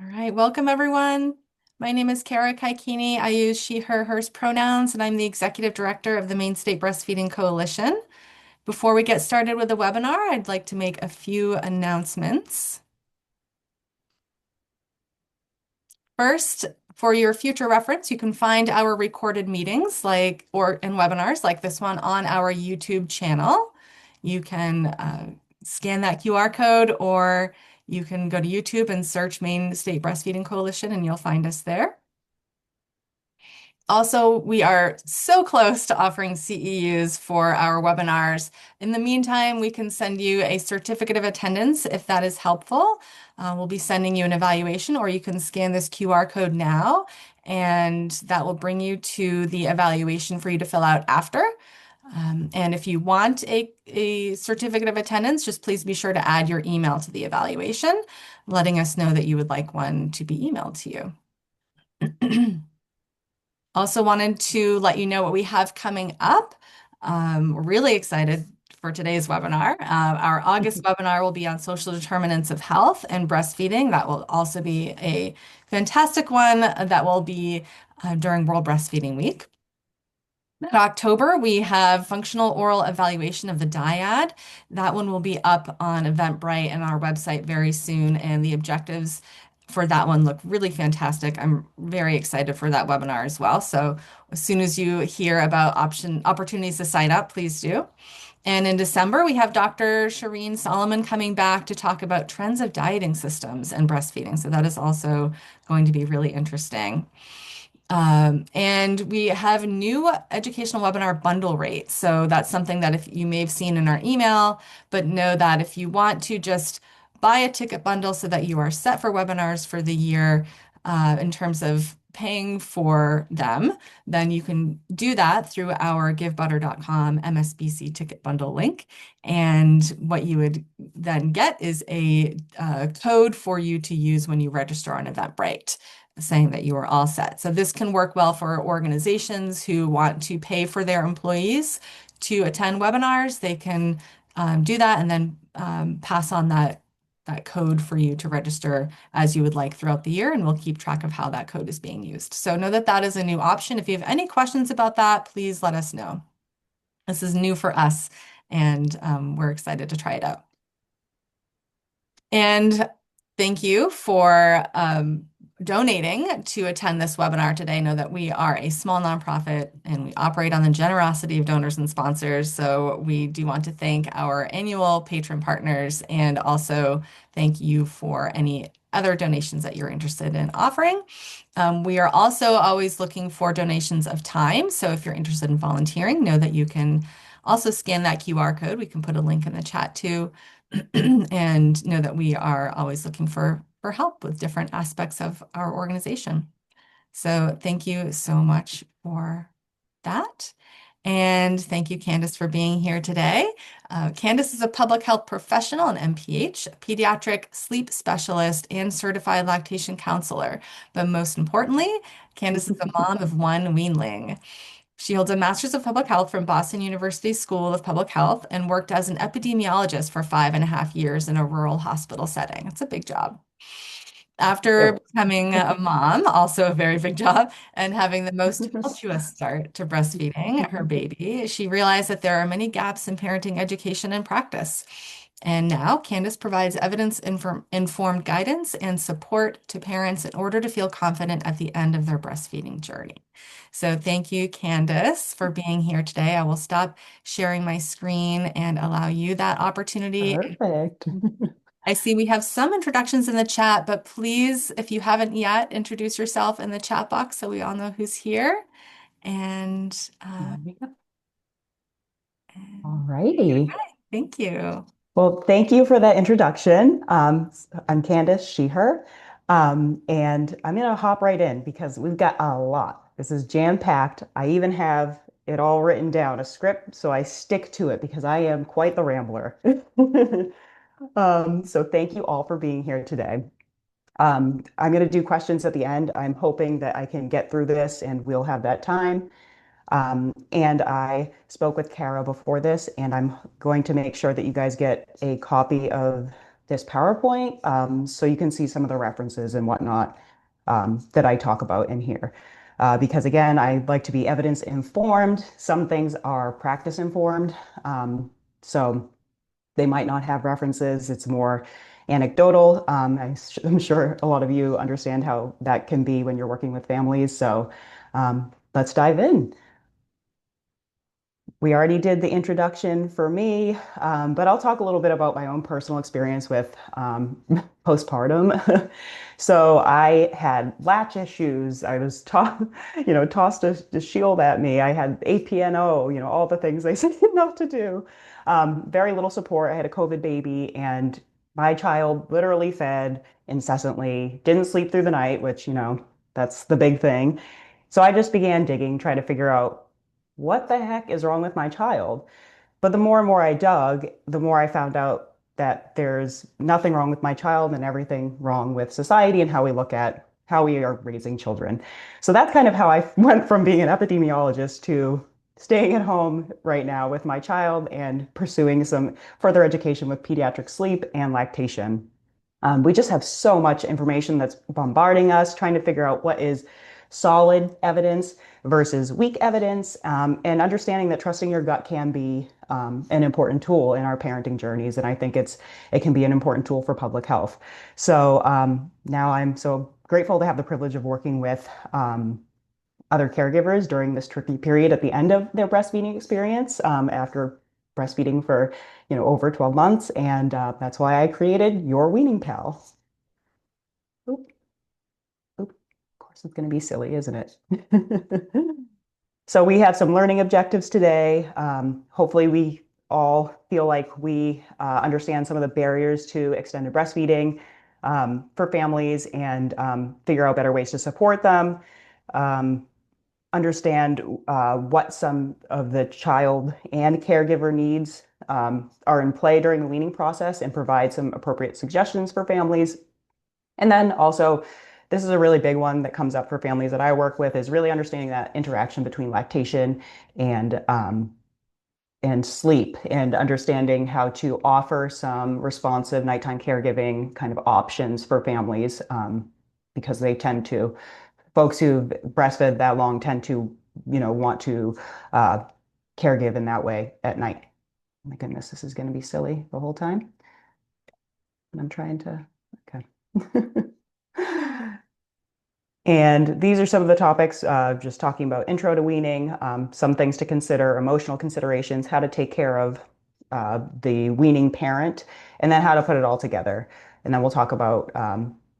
All right, welcome everyone. My name is Kara Kaikini. I use she, her, hers pronouns, and I'm the executive director of the Maine State Breastfeeding Coalition. Before we get started with the webinar, I'd like to make a few announcements. First, for your future reference, you can find our recorded meetings and webinars like this one on our YouTube channel. You can scan that QR code, or you can go to YouTube and search Maine State Breastfeeding Coalition and you'll find us there. Also, we are so close to offering CEUs for our webinars. In the meantime, we can send you a certificate of attendance if that is helpful. We'll be sending you an evaluation, or you can scan this QR code now, and that will bring you to the evaluation for you to fill out after. And if you want a certificate of attendance, just please be sure to add your email to the evaluation, letting us know that you would like one to be emailed to you. Also wanted to let you know what we have coming up. We're really excited for today's webinar. Our August webinar will be on social determinants of health and breastfeeding. That will also be a fantastic one that will be during World Breastfeeding Week. In October, we have functional oral evaluation of the dyad. That one will be up on Eventbrite and our website very soon, and the objectives for that one look really fantastic. I'm very excited for that webinar as well. So as soon as you hear about opportunities to sign up, please do. And in December, we have Dr. Shireen Solomon coming back to talk about trends of dieting systems and breastfeeding. So that is also going to be really interesting. And we have new educational webinar bundle rates. So that's something that if you may have seen in our email, but know that if you want to just buy a ticket bundle so that you are set for webinars for the year in terms of paying for them, then you can do that through our givebutter.com MSBC ticket bundle link. And what you would then get is a code for you to use when you register on Eventbrite, saying that you are all set. So this can work well for organizations who want to pay for their employees to attend webinars. They can do that and then pass on that code for you to register as you would like throughout the year, and we'll keep track of how that code is being used. So know that that is a new option. If you have any questions about that, please let us know. This is new for us, and we're excited to try it out. And thank you for donating to attend this webinar today. Know that we are a small nonprofit and we operate on the generosity of donors and sponsors. So we do want to thank our annual patron partners and also thank you for any other donations that you're interested in offering. We are also always looking for donations of time. So if you're interested in volunteering, know that you can also scan that QR code. We can put a link in the chat too. And know that we are always looking for help with different aspects of our organization. So thank you so much for that. And thank you, Candace, for being here today. Candace is a public health professional and MPH, a pediatric sleep specialist, and certified lactation counselor. But most importantly, Candace is a mom of one weanling. She holds a Master's of Public Health from Boston University School of Public Health and worked as an epidemiologist for 5.5 years in a rural hospital setting. It's a big job. After becoming a mom, also a very big job, and having the most tumultuous start to breastfeeding her baby, she realized that there are many gaps in parenting education and practice. And now Candace provides evidence-informed guidance and support to parents in order to feel confident at the end of their breastfeeding journey. So thank you, Candace, for being here today. I will stop sharing my screen and allow you that opportunity. Perfect. I see we have some introductions in the chat, but please, if you haven't yet, introduce yourself in the chat box so we all know who's here. And, There we go. All and righty. thank you. Well, thank you for that introduction. I'm Candace, she, her. And I'm going to hop right in because we've got a lot. This is jam-packed. I even have it all written down, a script, so I stick to it because I am quite the rambler. So thank you all for being here today. I'm going to do questions at the end. I'm hoping that I can get through this and we'll have that time. And I spoke with Kara before this, and I'm going to make sure that you guys get a copy of this PowerPoint, so you can see some of the references and whatnot that I talk about in here. Because again, I like to be evidence informed. Some things are practice informed. So they might not have references. It's more anecdotal. I'm sure a lot of you understand how that can be when you're working with families. So let's dive in. We already did the introduction for me, but I'll talk a little bit about my own personal experience with postpartum. So I had latch issues. I was tossed a shield at me. I had APNO, all the things they said not to do. Very little support. I had a COVID baby, and my child literally fed incessantly, didn't sleep through the night, which, that's the big thing. So I just began digging, trying to figure out what the heck is wrong with my child. But the more and more I dug, the more I found out that there's nothing wrong with my child and everything wrong with society and how we look at how we are raising children. So that's kind of how I went from being an epidemiologist to staying at home right now with my child and pursuing some further education with pediatric sleep and lactation. We just have so much information that's bombarding us, trying to figure out what is solid evidence versus weak evidence, and understanding that trusting your gut can be an important tool in our parenting journeys. And I think it can be an important tool for public health. So now I'm so grateful to have the privilege of working with other caregivers during this tricky period at the end of their breastfeeding experience after breastfeeding for over 12 months. And that's why I created your Weaning Pal. Oop, oop. Of course, it's going to be silly, isn't it? So we have some learning objectives today. Hopefully we all feel like we understand some of the barriers to extended breastfeeding for families and figure out better ways to support them. Um, Understand what some of the child and caregiver needs are in play during the weaning process and provide some appropriate suggestions for families. And then also, this is a really big one that comes up for families that I work with is really understanding that interaction between lactation and sleep and understanding how to offer some responsive nighttime caregiving kind of options for families because they tend to folks who've breastfed that long tend to, want to uh, caregive in that way at night. My goodness, this is going to be silly the whole time. And I'm trying to, okay. And these are some of the topics, just talking about intro to weaning, some things to consider, emotional considerations, how to take care of the weaning parent, and then how to put it all together. And then we'll talk about,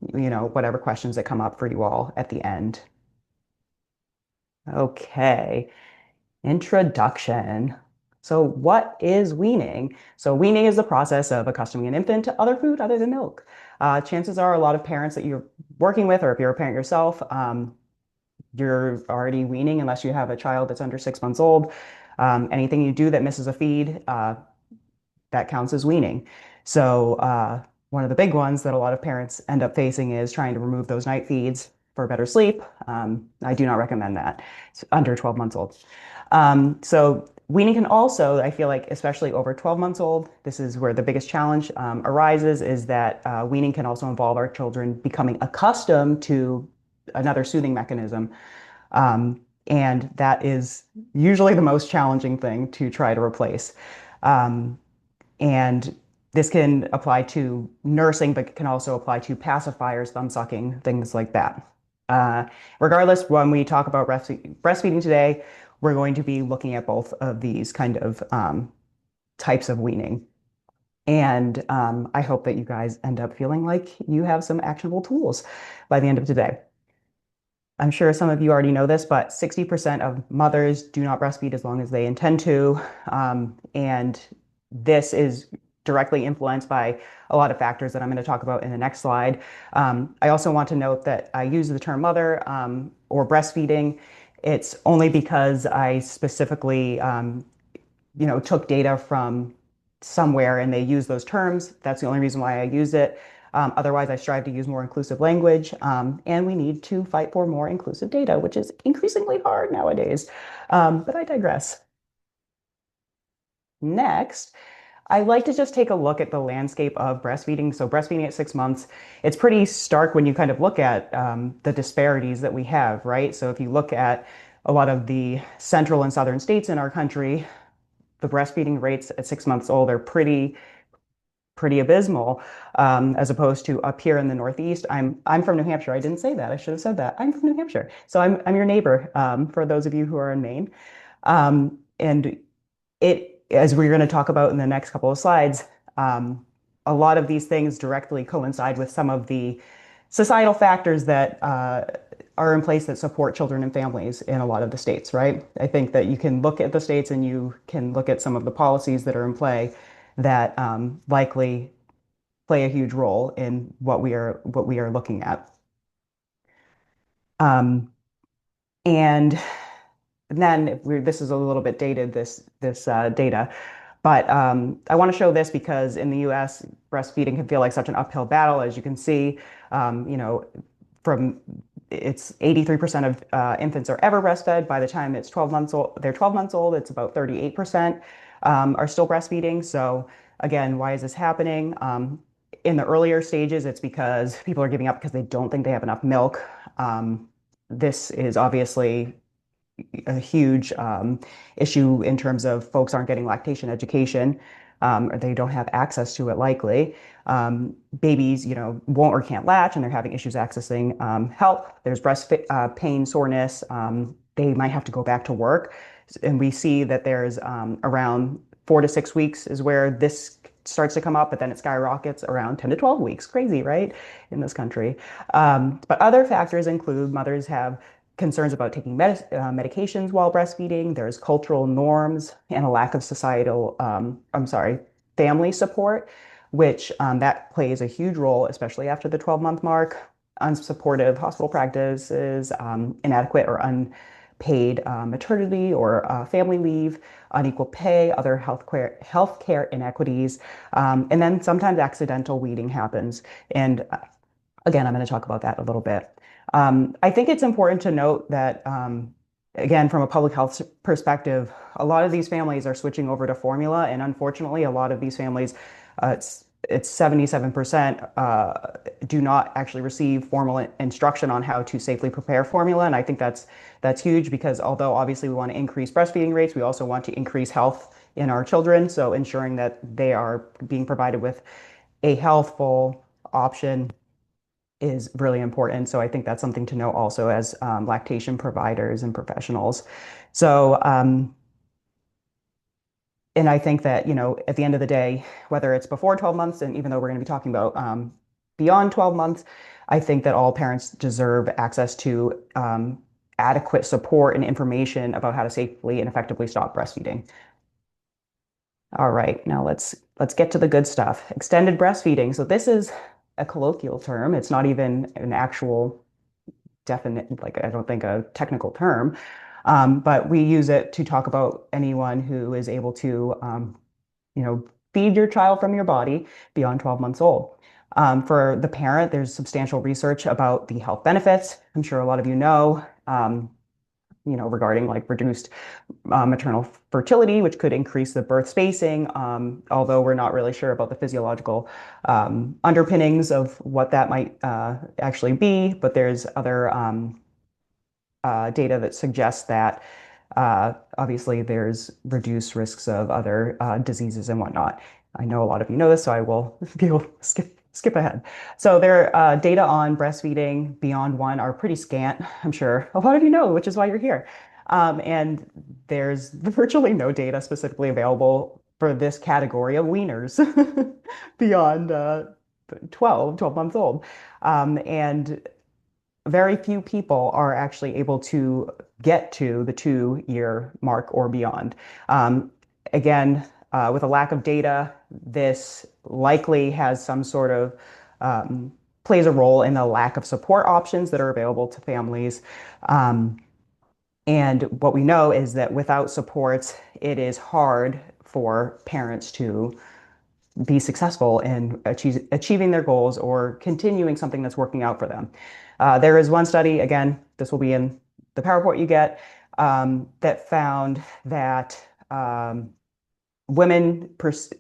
whatever questions that come up for you all at the end. Okay. Introduction. So, what is weaning? So, weaning is the process of accustoming an infant to other food other than milk. Chances are a lot of parents that you're working with, or if you're a parent yourself, you're already weaning unless you have a child that's under 6 months old. Anything you do that misses a feed, that counts as weaning. So, one of the big ones that a lot of parents end up facing is trying to remove those night feeds for better sleep. I do not recommend that. It's under 12 months old. So weaning can also, I feel like, especially over 12 months old, this is where the biggest challenge arises, is that weaning can also involve our children becoming accustomed to another soothing mechanism. And that is usually the most challenging thing to try to replace. Um, and this can apply to nursing, but can also apply to pacifiers, thumb sucking, things like that. Regardless, when we talk about breastfeeding today, we're going to be looking at both of these kind of types of weaning. And I hope that you guys end up feeling like you have some actionable tools by the end of today. I'm sure some of you already know this, but 60% of mothers do not breastfeed as long as they intend to. And this is directly influenced by a lot of factors that I'm going to talk about in the next slide. I also want to note that I use the term mother or breastfeeding. It's only because I specifically, took data from somewhere and they use those terms. That's the only reason why I use it. Otherwise, I strive to use more inclusive language, and we need to fight for more inclusive data, which is increasingly hard nowadays. But I digress. Next, I like to just take a look at the landscape of breastfeeding. So breastfeeding at 6 months, it's pretty stark when you kind of look at the disparities that we have, right? So if you look at a lot of the central and southern states in our country, the breastfeeding rates at 6 months old are pretty abysmal, as opposed to up here in the Northeast. I'm from New Hampshire. I didn't say that. I should have said that. I'm from New Hampshire, so I'm your neighbor. For those of you who are in Maine, and as we're going to talk about in the next couple of slides, um, a lot of these things directly coincide with some of the societal factors that are in place that support children and families in a lot of the states, right? I think that you can look at the states and you can look at some of the policies that are in play that likely play a huge role in what we are looking at. Um, and then this is a little bit dated, this data, but I want to show this because in the U.S., breastfeeding can feel like such an uphill battle, as you can see. You know, from it's 83% of infants are ever breastfed. By the time it's 12 months old, they're 12 months old. It's about 38% are still breastfeeding. So again, why is this happening? In the earlier stages, it's because people are giving up because they don't think they have enough milk. This is obviously a huge issue in terms of folks aren't getting lactation education, or they don't have access to it likely. Babies, won't or can't latch, and they're having issues accessing help. There's pain, soreness. They might have to go back to work. And we see that there's around 4 to 6 weeks is where this starts to come up, but then it skyrockets around 10 to 12 weeks. Crazy, right? In this country. But other factors include mothers have concerns about taking medications while breastfeeding. There's cultural norms and a lack of family support, which that plays a huge role, especially after the 12-month mark. Unsupportive hospital practices, inadequate or unpaid maternity or family leave, unequal pay, other healthcare inequities, and then sometimes accidental weaning happens. And again, I'm going to talk about that a little bit. I think it's important to note that, again, from a public health perspective, a lot of these families are switching over to formula, and unfortunately, a lot of these families, it's 77% do not actually receive formal instruction on how to safely prepare formula, and I think that's huge because although obviously we want to increase breastfeeding rates, we also want to increase health in our children. So ensuring that they are being provided with a healthful option is really important. So I think that's something to know also as lactation providers and professionals. So, and I think that, at the end of the day, whether it's before 12 months, and even though we're going to be talking about beyond 12 months, I think that all parents deserve access to adequate support and information about how to safely and effectively stop breastfeeding. All right, now let's get to the good stuff. Extended breastfeeding. So this is a colloquial term. It's not even an actual definite, like I don't think a technical term, but we use it to talk about anyone who is able to, feed your child from your body beyond 12 months old. For the parent, there's substantial research about the health benefits. I'm sure a lot of you know. Regarding like reduced maternal fertility, which could increase the birth spacing, although we're not really sure about the physiological underpinnings of what that might actually be. But there's other data that suggests that obviously there's reduced risks of other diseases and whatnot. I know a lot of you know this, so I will be able to skip ahead. So their data on breastfeeding beyond one are pretty scant. I'm sure a lot of you know, which is why you're here. And there's virtually no data specifically available for this category of weaners beyond 12 months old. And very few people are actually able to get to the 2-year mark or beyond. Again, with a lack of data, this likely has some sort of plays a role in the lack of support options that are available to families. And what we know is that without supports, it is hard for parents to be successful in achieving their goals or continuing something that's working out for them. There is one study, again, this will be in the PowerPoint you get, that found that women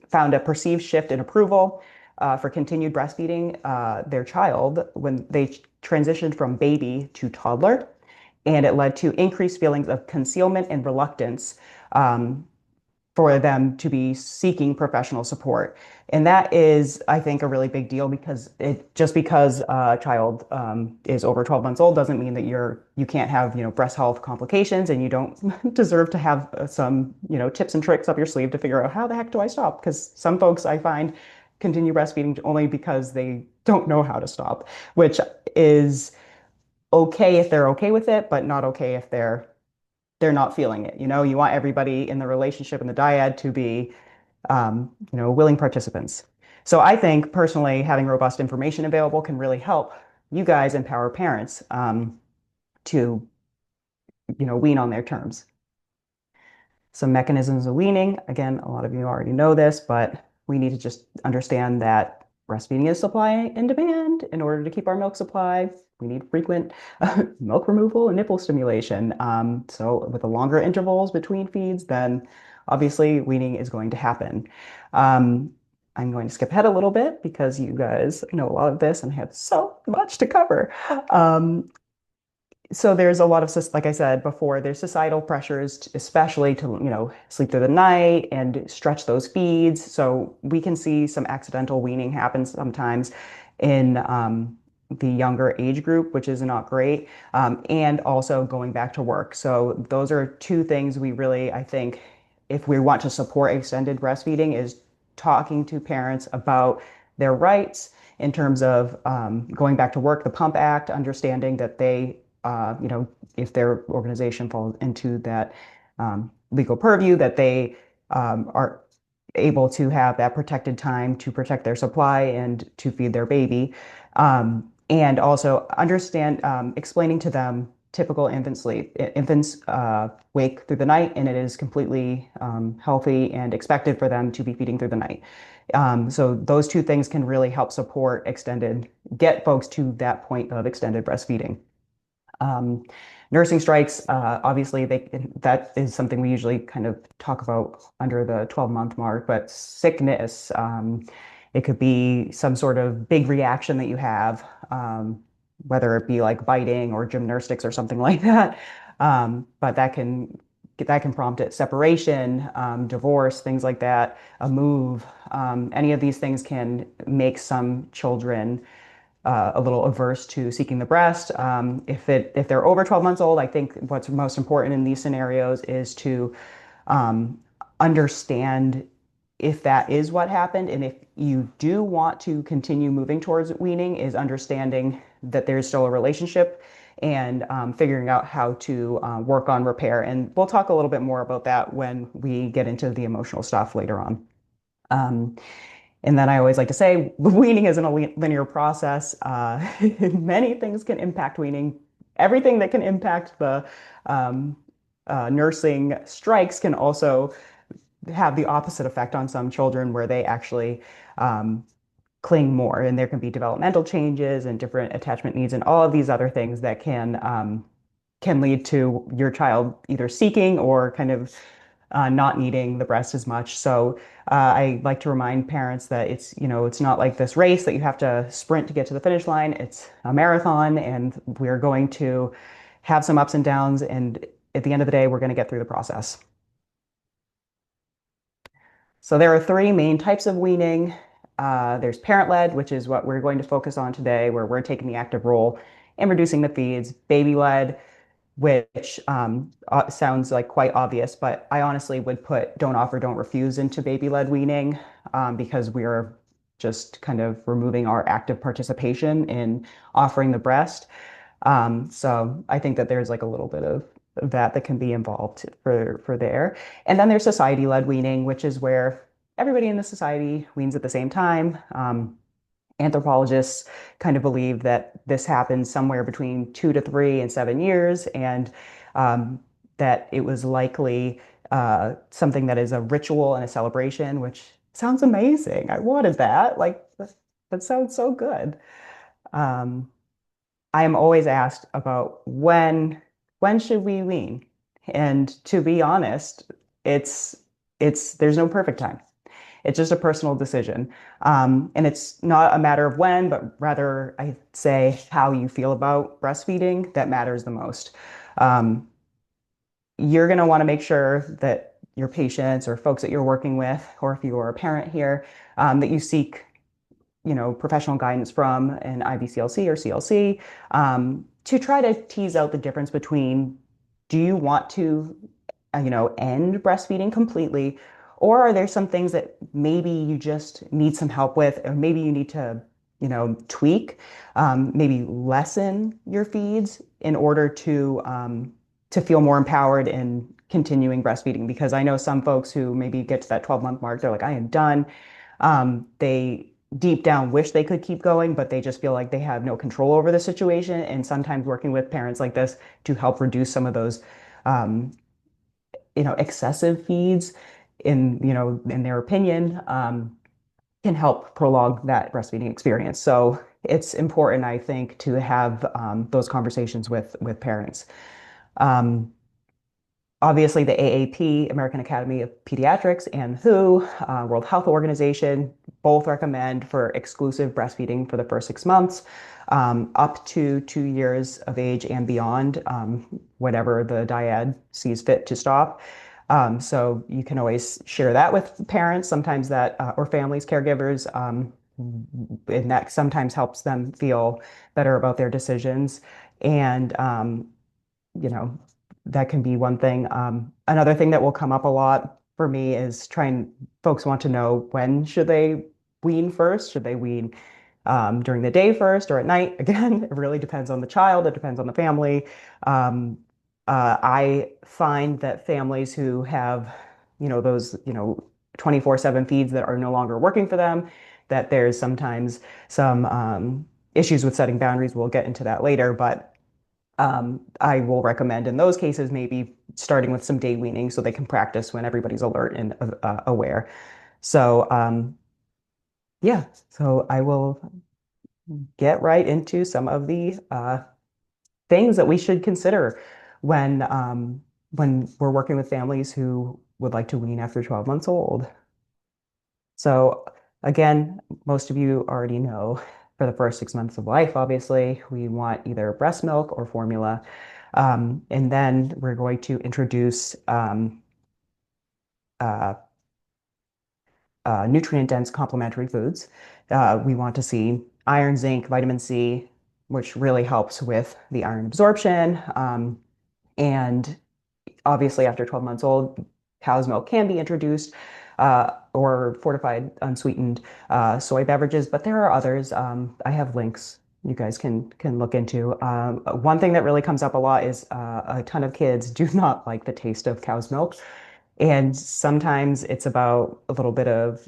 found a perceived shift in approval for continued breastfeeding their child when they transitioned from baby to toddler, and it led to increased feelings of concealment and reluctance um, for them to be seeking professional support. And that is, I think, a really big deal because it just because a child is over 12 months old doesn't mean that you can't have, breast health complications, and you don't deserve to have some, tips and tricks up your sleeve to figure out how the heck do I stop? Because some folks I find continue breastfeeding only because they don't know how to stop, which is okay if they're okay with it, but not okay if they're not feeling it. You want everybody in the relationship and the dyad to be, willing participants. So I think personally, having robust information available can really help you guys empower parents to, wean on their terms. Some mechanisms of weaning. Again, a lot of you already know this, but we need to just understand that breastfeeding is supply and demand. In order to keep our milk supply, we need frequent milk removal and nipple stimulation. So with the longer intervals between feeds, then obviously weaning is going to happen. Um, I'm going to skip ahead a little bit because you guys know a lot of this and I have so much to cover. So there's a lot of, like I said before, there's societal pressures, especially to, sleep through the night and stretch those feeds. So we can see some accidental weaning happen sometimes in the younger age group, which is not great. And also going back to work. So those are two things we really, I think, if we want to support extended breastfeeding, is talking to parents about their rights in terms of going back to work, the Pump Act, understanding that they if their organization falls into that legal purview, that they are able to have that protected time to protect their supply and to feed their baby. And also understand, explaining to them typical infant sleep. Infants wake through the night, and it is completely healthy and expected for them to be feeding through the night. So those two things can really help support get folks to that point of extended breastfeeding. Um, Nursing strikes, obviously, that is something we usually kind of talk about under the 12-month mark, but sickness, it could be some sort of big reaction that you have, whether it be like biting or gymnastics or something like that. But that can prompt it. Separation, divorce, things like that, a move. Any of these things can make some children a little averse to seeking the breast. If they're over 12 months old, I think what's most important in these scenarios is to um, understand if that is what happened, and if you do want to continue moving towards weaning, is understanding that there's still a relationship and figuring out how to work on repair. And we'll talk a little bit more about that when we get into the emotional stuff later on. Um, and then I always like to say, weaning isn't a linear process. Many things can impact weaning. Everything that can impact the um, nursing strikes can also have the opposite effect on some children, where they actually um, cling more. And there can be developmental changes and different attachment needs and all of these other things that can lead to your child either seeking or kind of not needing the breast as much. So I like to remind parents that it's not like this race that you have to sprint to get to the finish line. It's a marathon, and we're going to have some ups and downs. And at the end of the day, we're going to get through the process. So there are three main types of weaning. There's parent-led, which is what we're going to focus on today, where we're taking the active role in reducing the feeds. Baby-led, which sounds like quite obvious, but I honestly would put don't offer, don't refuse into baby-led weaning, because we're just kind of removing our active participation in offering the breast. So I think that there's like a little bit of that can be involved for there. And then there's society-led weaning, which is where everybody in the society weans at the same time. Anthropologists kind of believe that this happens somewhere between 2 to 3 and 7 years, and that it was likely something that is a ritual and a celebration, which sounds amazing. I wanted that. Like, that sounds so good. Um, I am always asked about when should we wean? And to be honest, it's there's no perfect time. It's just a personal decision. And it's not a matter of when, but rather, I'd say how you feel about breastfeeding that matters the most. Um, you're going to want to make sure that your patients or folks that you're working with, or if you are a parent here, that you seek, professional guidance from an IBCLC or CLC, to try to tease out the difference between, do you want to, end breastfeeding completely, or are there some things that maybe you just need some help with, or maybe you need to, tweak, maybe lessen your feeds in order to feel more empowered in continuing breastfeeding? Because I know some folks who maybe get to that 12-month mark, they're like, I am done. They deep down wish they could keep going, but they just feel like they have no control over the situation. And sometimes working with parents like this to help reduce some of those, um, excessive feeds in their opinion, can help prolong that breastfeeding experience. So it's important, I think, to have those conversations with parents. Um, Obviously, the AAP, American Academy of Pediatrics, and WHO, World Health Organization, both recommend for exclusive breastfeeding for the first 6 months, up to 2 years of age and beyond, whatever the dyad sees fit to stop. So you can always share that with parents, sometimes that, or families, caregivers, and that sometimes helps them feel better about their decisions. And you know, that can be one thing. Another thing that will come up a lot for me is folks want to know, when should they wean first? Should they wean during the day first or at night? Again, it really depends on the child. It depends on the family. Um, I find that families who have, those, 24/7 feeds that are no longer working for them, that there's sometimes some issues with setting boundaries. We'll get into that later, but I will recommend in those cases maybe starting with some day weaning so they can practice when everybody's alert and aware. So yeah, so I will get right into some of the things that we should consider when we're working with families who would like to wean after 12 months old. So again, most of you already know, for the first 6 months of life, obviously, we want either breast milk or formula. And then we're going to introduce uh, nutrient-dense complementary foods. We want to see iron, zinc, vitamin C, which really helps with the iron absorption. And obviously, after 12 months old, cow's milk can be introduced, or fortified unsweetened soy beverages, but there are others. I have links you guys can look into. One thing that really comes up a lot is a ton of kids do not like the taste of cow's milk. And sometimes it's about a little bit of,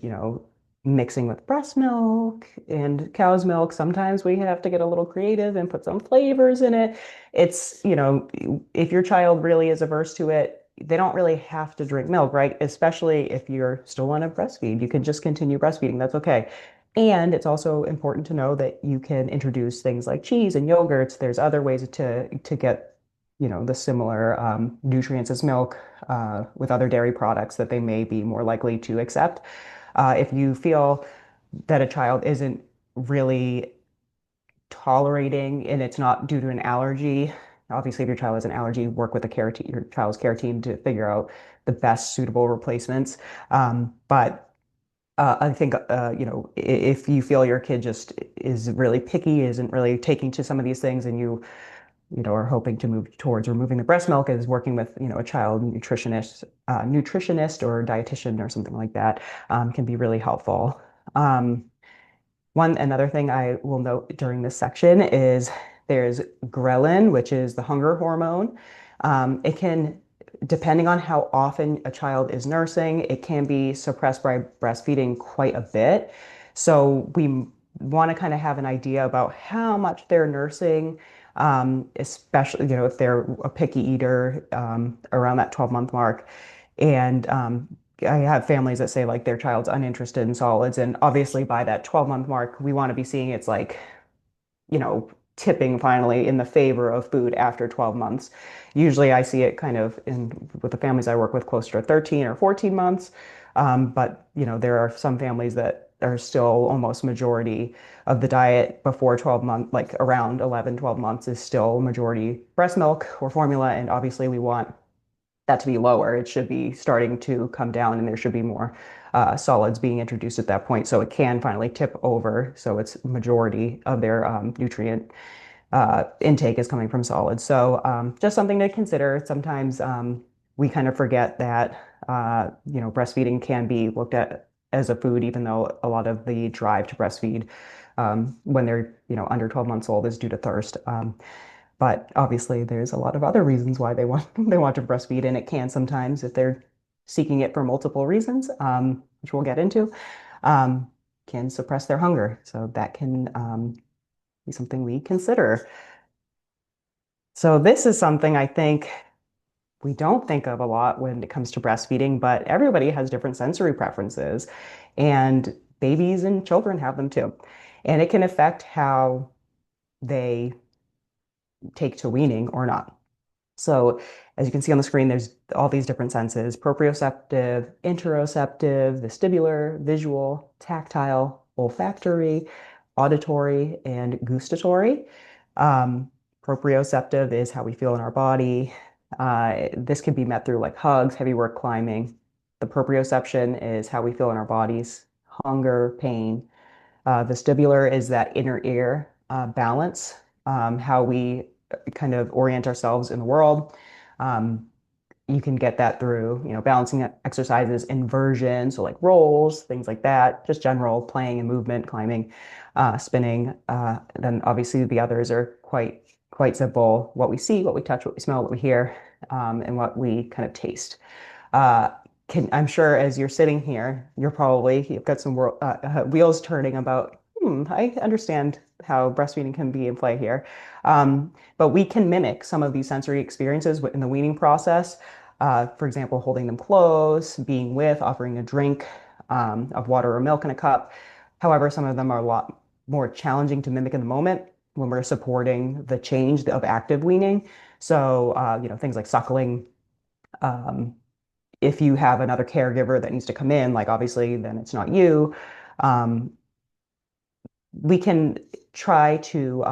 mixing with breast milk and cow's milk. Sometimes we have to get a little creative and put some flavors in it. It's, if your child really is averse to it, they don't really have to drink milk, right? Especially if you're still want to breastfeed, you can just continue breastfeeding. That's okay. And it's also important to know that you can introduce things like cheese and yogurts. There's other ways to get, the similar nutrients as milk, with other dairy products that they may be more likely to accept. If you feel that a child isn't really tolerating and it's not due to an allergy, obviously, if your child has an allergy, work with your child's care team to figure out the best suitable replacements. But I think, if you feel your kid just is really picky, isn't really taking to some of these things, and you are hoping to move towards removing the breast milk, is working with, a child nutritionist or dietitian or something like that, can be really helpful. Um, Another thing I will note during this section is there's ghrelin, which is the hunger hormone. It can, depending on how often a child is nursing, it can be suppressed by breastfeeding quite a bit. So we want to kind of have an idea about how much they're nursing, especially, if they're a picky eater, around that 12-month mark. And I have families that say like their child's uninterested in solids. And obviously by that 12-month mark, we want to be seeing it's like, tipping finally in the favor of food after 12 months. Usually I see it kind of in with the families I work with closer to 13 or 14 months. But there are some families that are still almost majority of the diet before 12 months, like around 11, 12 months is still majority breast milk or formula. And obviously we want that to be lower. It should be starting to come down and there should be more solids being introduced at that point. So it can finally tip over. So it's majority of their nutrient intake is coming from solids. So just something to consider. Sometimes we kind of forget that breastfeeding can be looked at as a food, even though a lot of the drive to breastfeed when they're under 12 months old is due to thirst. But obviously, there's a lot of other reasons why they want they want to breastfeed, and it can sometimes, if they're seeking it for multiple reasons, which we'll get into, um, can suppress their hunger. So that can be something we consider. So this is something I think we don't think of a lot when it comes to breastfeeding, but everybody has different sensory preferences, and babies and children have them too. And it can affect how they take to weaning or not. So as you can see on the screen, there's all these different senses: proprioceptive, interoceptive, vestibular, visual, tactile, olfactory, auditory, and gustatory. Um, Proprioceptive is how we feel in our body. This can be met through like hugs, heavy work, climbing. The proprioception is how we feel in our bodies: hunger, pain. Vestibular is that inner ear balance, how we kind of orient ourselves in the world. Um, you can get that through, balancing exercises, inversion, so like rolls, things like that, just general playing and movement, climbing, spinning. Then obviously the others are quite simple: what we see, what we touch, what we smell, what we hear, and what we kind of taste. Uh, I'm sure as you're sitting here, you've got some wheels turning about, I understand how breastfeeding can be in play here. But we can mimic some of these sensory experiences in the weaning process. For example, holding them close, being with, offering a drink of water or milk in a cup. However, some of them are a lot more challenging to mimic in the moment when we're supporting the change of active weaning. So, things like suckling. Um, if you have another caregiver that needs to come in, like obviously then it's not you. Um, we can try to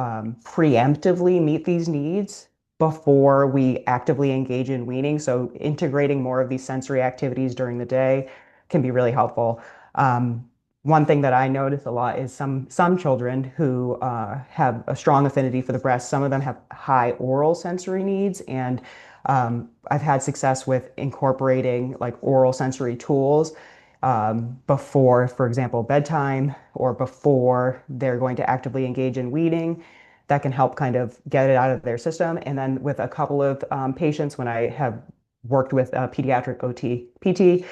preemptively meet these needs before we actively engage in weaning. So integrating more of these sensory activities during the day can be really helpful. Um, One thing that I notice a lot is some children who have a strong affinity for the breast. Some of them have high oral sensory needs, and I've had success with incorporating like oral sensory tools before, for example, bedtime or before they're going to actively engage in weaning. That can help kind of get it out of their system. And then with a couple of patients, when I have worked with a pediatric OT, PT,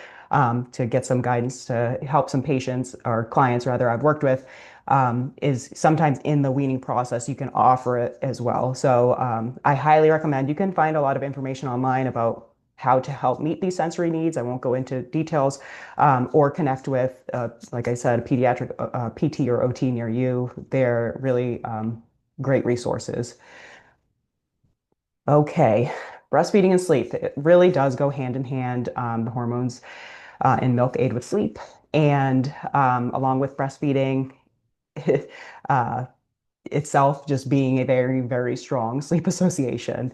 to get some guidance to help some patients or clients rather I've worked with, is sometimes in the weaning process, you can offer it as well. So I highly recommend. You can find a lot of information online about how to help meet these sensory needs. I won't go into details, or connect with, like I said, a pediatric PT or OT near you. They're really great resources. Okay, breastfeeding and sleep. It really does go hand in hand. The hormones in milk aid with sleep, and along with breastfeeding, uh, itself just being a very, very strong sleep association.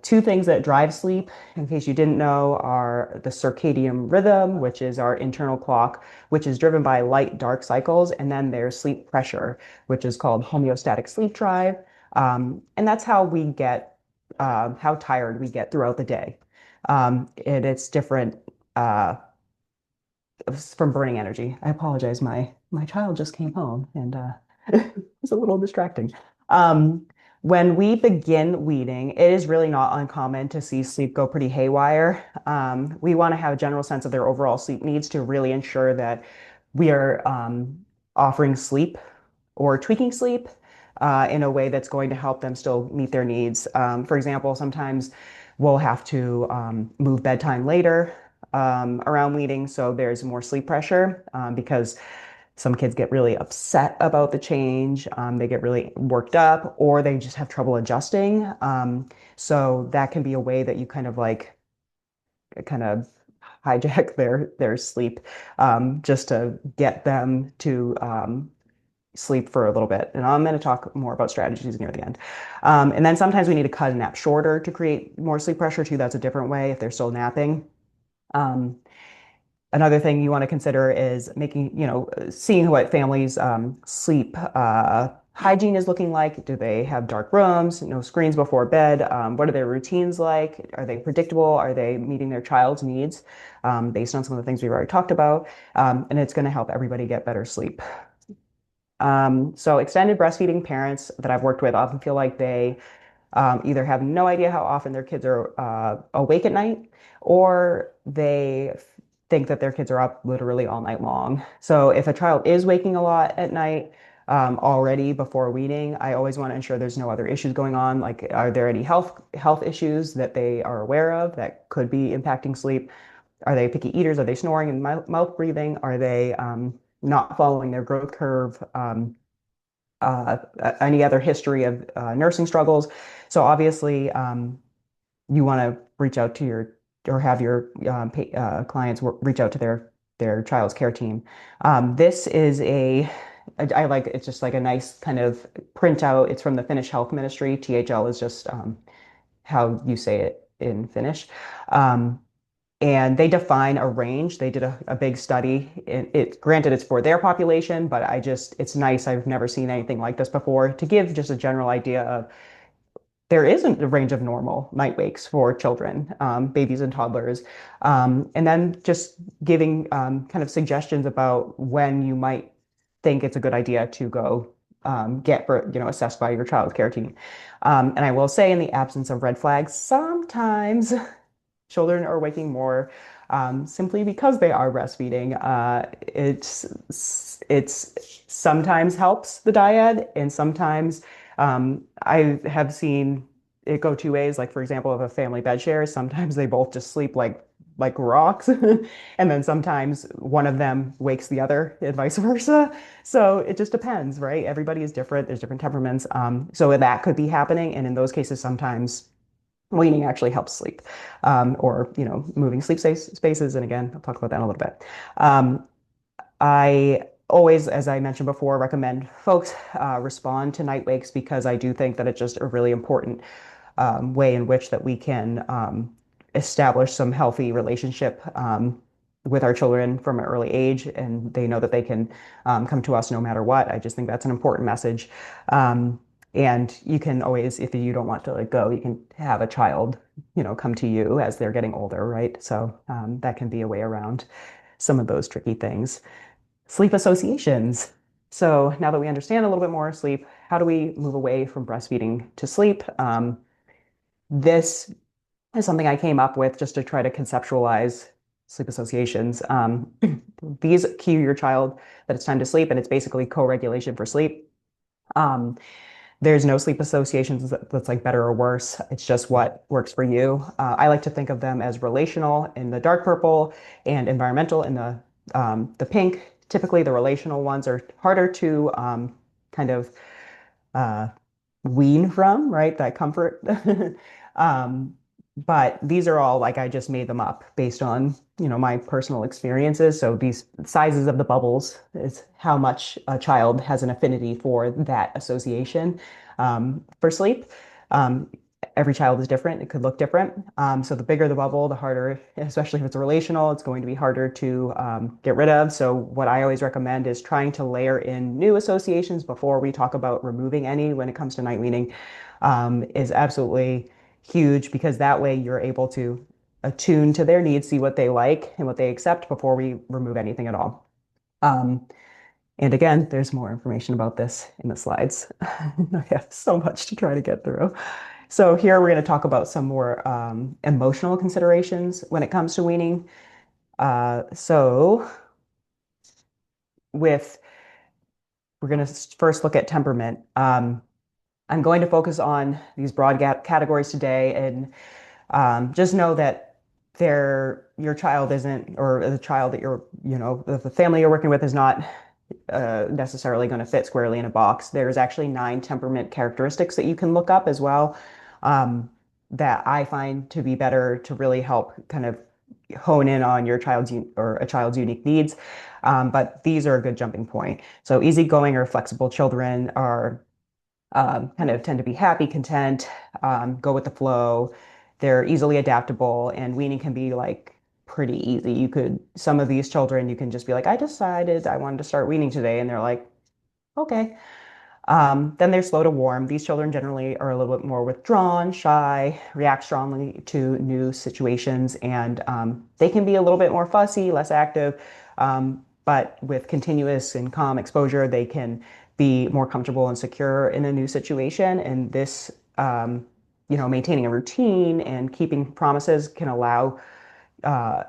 Two things that drive sleep, in case you didn't know, are the circadian rhythm, which is our internal clock, which is driven by light dark cycles, and then there's sleep pressure, which is called homeostatic sleep drive. And that's how we get how tired we get throughout the day. And it's different from burning energy. I apologize. My child just came home and it's a little distracting. Um, when we begin weaning, it is really not uncommon to see sleep go pretty haywire. We want to have a general sense of their overall sleep needs to really ensure that we are offering sleep or tweaking sleep in a way that's going to help them still meet their needs. For example, sometimes we'll have to move bedtime later around weaning, so there's more sleep pressure because Some kids get really upset about the change. They get really worked up, or they just have trouble adjusting. So that can be a way that you kind of hijack their sleep, just to get them to sleep for a little bit. And I'm going to talk more about strategies near the end. And then sometimes we need to cut a nap shorter to create more sleep pressure too. That's a different way if they're still napping. Um, Another thing you want to consider is seeing what families' sleep hygiene is looking like. Do they have dark rooms, no screens before bed? What are their routines like? Are they predictable? Are they meeting their child's needs based on some of the things we've already talked about? And it's going to help everybody get better sleep. So extended breastfeeding parents that I've worked with often feel like they either have no idea how often their kids are awake at night, or they think that their kids are up literally all night long. So if a child is waking a lot at night already before weaning, I always want to ensure there's no other issues going on. Like, are there any health issues that they are aware of that could be impacting sleep? Are they picky eaters? Are they snoring and mouth breathing? Are they not following their growth curve? Uh, any other history of nursing struggles? So obviously, you want to reach out to your or have your clients reach out to their child's care team. This is I like it's just like a nice kind of printout. It's from the Finnish Health Ministry. THL is just how you say it in Finnish. Um, and they define a range. They did a big study. Granted, it's for their population, but it's nice. I've never seen anything like this before to give just a general idea of there isn't a range of normal night wakes for children, babies and toddlers. And then just giving kind of suggestions about when you might think it's a good idea to go assessed by your child care team. And I will say, in the absence of red flags, sometimes children are waking more simply because they are breastfeeding. It's sometimes helps the dyad, and sometimes I have seen it go two ways. Like, for example, if a family bed shares, sometimes they both just sleep like rocks, and then sometimes one of them wakes the other, and vice versa. So it just depends, right? Everybody is different. There's different temperaments. So that could be happening, and in those cases, sometimes weaning actually helps sleep, or moving sleep spaces. And again, I'll talk about that in a little bit. Um, I always, as I mentioned before, recommend folks respond to night wakes because I do think that it's just a really important way in which that we can establish some healthy relationship with our children from an early age, and they know that they can come to us no matter what. I just think that's an important message. And you can always, if you don't want to let go, you can have a child, come to you as they're getting older, right? So that can be a way around some of those tricky things. Sleep associations. So now that we understand a little bit more sleep, how do we move away from breastfeeding to sleep? This is something I came up with just to try to conceptualize sleep associations. These cue your child that it's time to sleep, and it's basically co-regulation for sleep. Um, there's no sleep associations that's like better or worse. It's just what works for you. I like to think of them as relational in the dark purple and environmental in the pink. Typically, the relational ones are harder to kind of uh, wean from, right? That comfort. Um, but these are all like I just made them up based on, my personal experiences. So these sizes of the bubbles is how much a child has an affinity for that association for sleep. Um, every child is different. It could look different. So the bigger the bubble, the harder, especially if it's relational, it's going to be harder to get rid of. So what I always recommend is trying to layer in new associations before we talk about removing any when it comes to night weaning, is absolutely huge because that way you're able to attune to their needs, see what they like and what they accept before we remove anything at all. Um, and again, there's more information about this in the slides. I have so much to try to get through. So here we're going to talk about some more emotional considerations when it comes to weaning. So with we're going to first look at temperament. I'm going to focus on these broad categories today, and just know that your child isn't, or the child that the family you're working with is not necessarily going to fit squarely in a box. There's actually 9 temperament characteristics that you can look up as well, that I find to be better to really help kind of hone in on your or a child's unique needs. But these are a good jumping point. So easygoing or flexible children are kind of tend to be happy, content, go with the flow. They're easily adaptable, and weaning can be like pretty easy. Some of these children, you can just be like, I decided I wanted to start weaning today, and they're like, okay. Then they're slow to warm. These children generally are a little bit more withdrawn, shy, react strongly to new situations, and they can be a little bit more fussy, less active. But with continuous and calm exposure, they can be more comfortable and secure in a new situation. And this, maintaining a routine and keeping promises can allow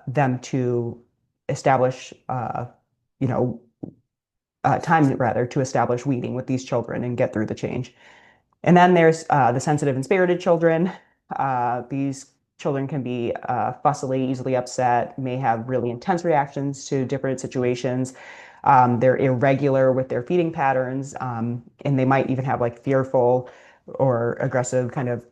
them to establish, you know, time rather to establish weaning with these children and get through the change. And then there's the sensitive and spirited children. These children can be fussily, easily upset, may have really intense reactions to different situations. They're irregular with their feeding patterns, and they might even have like fearful or aggressive kind of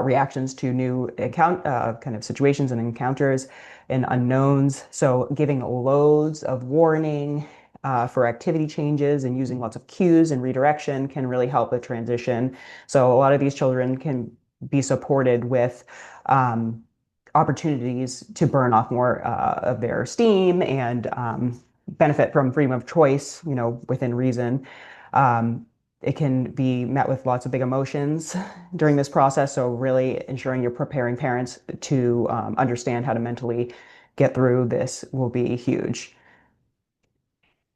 reactions to new kind of situations and encounters and unknowns. So giving loads of warning for activity changes and using lots of cues and redirection can really help the transition. So a lot of these children can be supported with opportunities to burn off more of their steam and benefit from freedom of choice, within reason. Um, it can be met with lots of big emotions during this process. So really ensuring you're preparing parents to understand how to mentally get through this will be huge.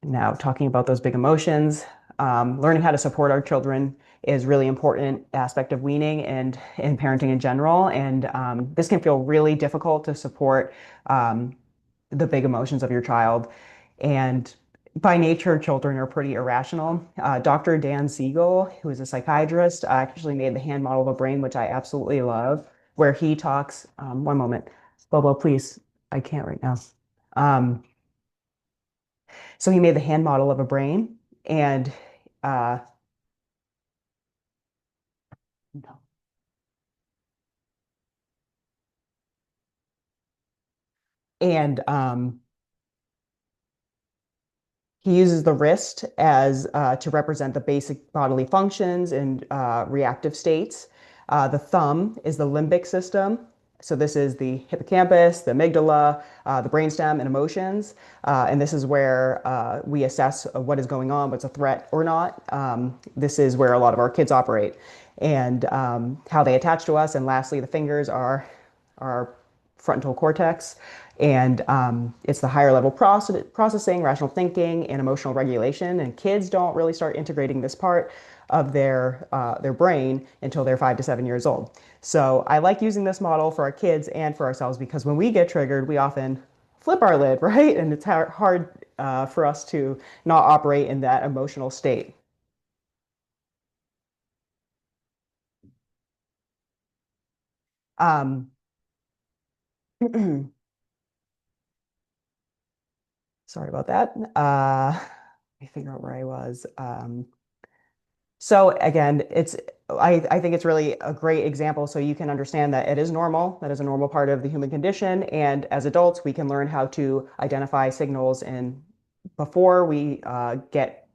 Now, talking about those big emotions, learning how to support our children is really important aspect of weaning and in parenting in general. And this can feel really difficult to support the big emotions of your child. And by nature, children are pretty irrational. Dr. Dan Siegel, who is a psychiatrist, actually made the hand model of a brain, which I absolutely love, where he talks, one moment, Bobo, please, I can't right now. Um, so he made the hand model of a brain and uh, no. and He uses the wrist as to represent the basic bodily functions and reactive states. The thumb is the limbic system. So this is the hippocampus, the amygdala, the brainstem, and emotions. And this is where we assess what is going on, what's a threat or not. This is where a lot of our kids operate and how they attach to us. And lastly, the fingers are our frontal cortex. And it's the higher level processing, rational thinking, and emotional regulation. And kids don't really start integrating this part of their brain until they're 5 to 7 years old. So I like using this model for our kids and for ourselves because when we get triggered, we often flip our lid, right? And it's hard for us to not operate in that emotional state. Um, Sorry about that. Let me figure out where I was. So again, I think it's really a great example so you can understand that it is normal. That is a normal part of the human condition. And as adults, we can learn how to identify signals and before we get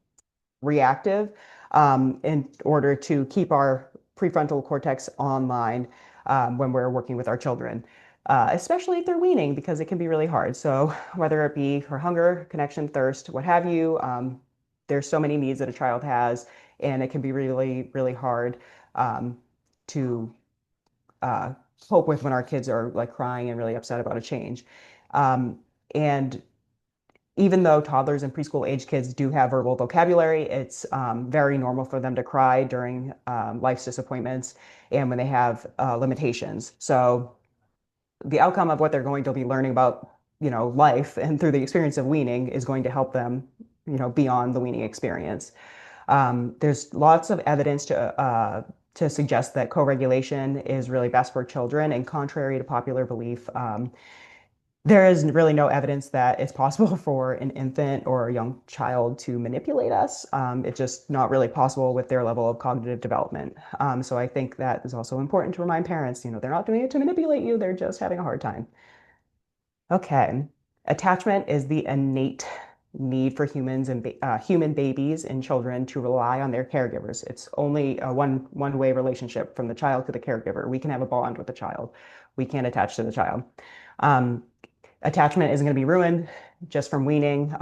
reactive in order to keep our prefrontal cortex online when we're working with our children, especially through weaning, because it can be really hard. So whether it be for hunger, connection, thirst, what have you, there's so many needs that a child has, and it can be really, really hard um, to uh, cope with when our kids are like crying and really upset about a change. Um, and even though toddlers and preschool age kids do have verbal vocabulary, it's very normal for them to cry during life's disappointments and when they have limitations. So the outcome of what they're going to be learning about, life and through the experience of weaning is going to help them, beyond the weaning experience. There's lots of evidence to suggest that co-regulation is really best for children, and contrary to popular belief, There is really no evidence that it's possible for an infant or a young child to manipulate us. It's just not really possible with their level of cognitive development. So I think that is also important to remind parents, they're not doing it to manipulate you, they're just having a hard time. Okay. Attachment is the innate need for humans and human babies and children to rely on their caregivers. It's only a one-way relationship from the child to the caregiver. We can have a bond with the child. We can't attach to the child. Um, Attachment isn't going to be ruined just from weaning.